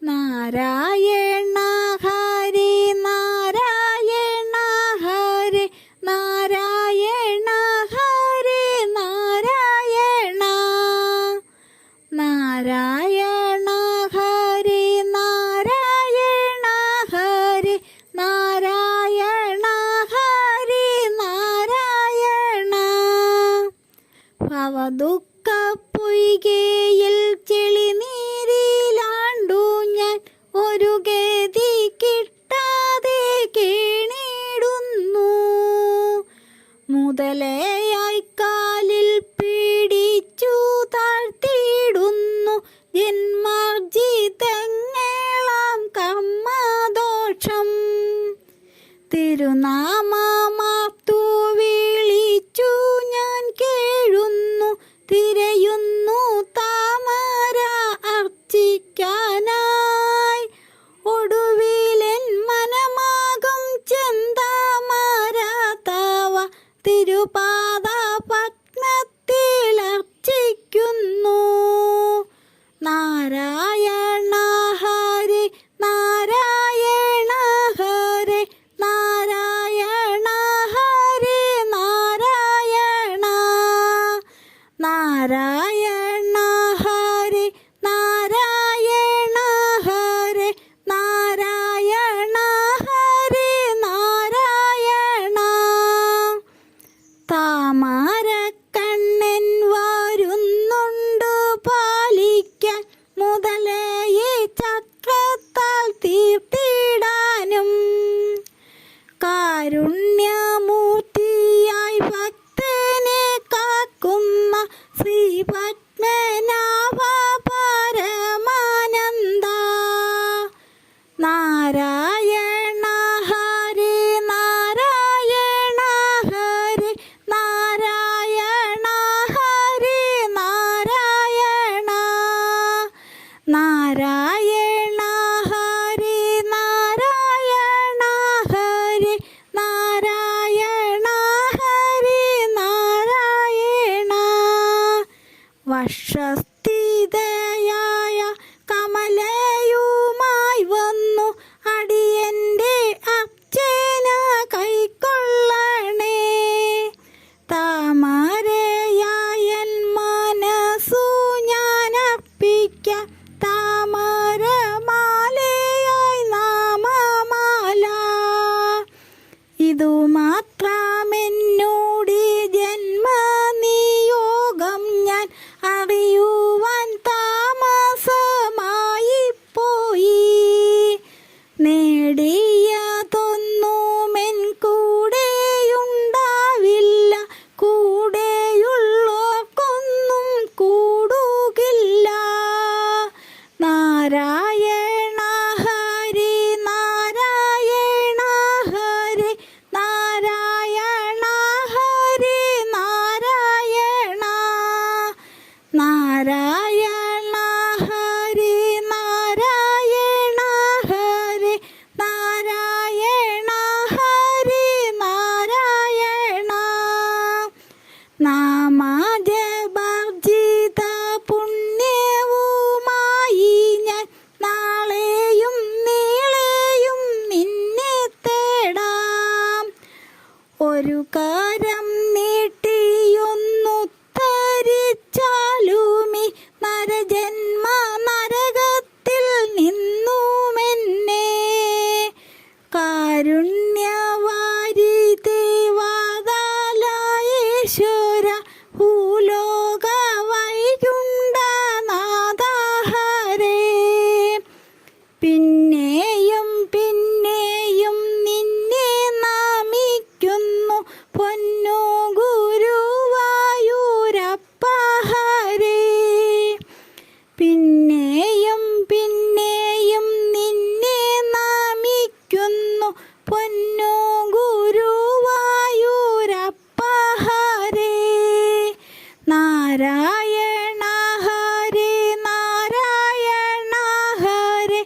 നാരായണ ഹരി നാരായണ ഹരി നാരായണ ഹരി നാരായണ നാരായണ ഹരി നാരായണ ഹരി നാരായണ ഹരി നാരായണ ഭവദുഃഖ പൊയ്കയിൽ ചെളിനീരിലാണ്ടു ഞാൻ ഒരു ഗതി കിട്ടാതെ കേണിടുന്നു. മുതലയായി കാലിൽ പിടിച്ചു താഴ്ത്തിയിടുന്നു ജന്മാർജിതങ്ങളാം കർമ്മദോഷം. തിരുനാമമാർത്തു വിളിച്ചു ഞാൻ കേഴുന്നു, തിരയുന്നു താമര അർച്ചിക്കാനായി. ഒടുവിലെൻ മനമാകും ചെന്താമര തവ തിരുപാദ പത്മത്തിൽ അർച്ചിക്കുന്നു. നാരായണ ഹരി നാരായണ ഹരി നാരായണ ഹരി നാരായണ നാരായണ ഹരി നാരായണ ഹരി നാരായണ ഹരി നാരായണ. താമരക്കണ്ണൻ വരുന്നുണ്ട് പാലിക്കാൻ, മുതലയെ ചക്രത്താൽ തീർത്തിടാനും. കാരുണ്യമൂർത്തിയായി ഭക്തനെ കാക്കുന്ന ശ്രീ പത്മനാഭ പരമാനന്ദ. നാരായണ ഹരി നാരായണ ഹരി നാരായണ ഹരി നാരായണ നാരായണ ഹരി നാരായണ ഹരി നാരായണ ഹരി നാരായണ. വർഷസ്ഥിതയായ കമലയുമായി വന്നു അടിയന്റെ അർച്ചന കൈക്കൊള്ളണേ. താമരയായൻ മനസ്സു ഞാൻ അർപ്പിക്കാം, താമരമാലയായി നാമമാല. ഇതു മാത്രമെന്നോടി ജന്മനിയോഗം ഞാൻ അറിയുവാൻ താമസമായി പോയി. നേടിയതൊന്നുമെൻ കൂടെയുണ്ടാവില്ല, കൂടെയുള്ളോർക്കൊന്നും കൂടുകില്ല. നാരായണ ഹരി നാരായണ ഹരി നാരായണ ഹരി നാരായണ നാരായണ ഹരി നാരായണ ഹരി നാരായണ ഹരി നാരായണ. നാമജപാർജിത പുണ്യവുമായി ഞാൻ നാളെയും നീളെയും നിന്നെ തേടാം. ഒരു കരം നീട്ടിയൊന്നുത്തരിച്ചാലുമീ നരജന്മ നരകത്തിൽ നിന്നുമെന്നെ. കാരുണ്യവാരിധി വാതാലയേശ്വര ഭൂലോക വൈകുണ്ഠനാഥ ഹരേ. പിന്നെയും പിന്നെയും നിന്നെ നമിക്കുന്നു പൊന്നു ഗുരുവായൂരപ്പ ഹരേ. പിന്നെയും പിന്നെയും നിന്നെ നമിക്കുന്നു പൊന്നു ഗുരുവായൂരപ്പ ഹരേ. നാരായണ ഹരി നാരായണ ഹരി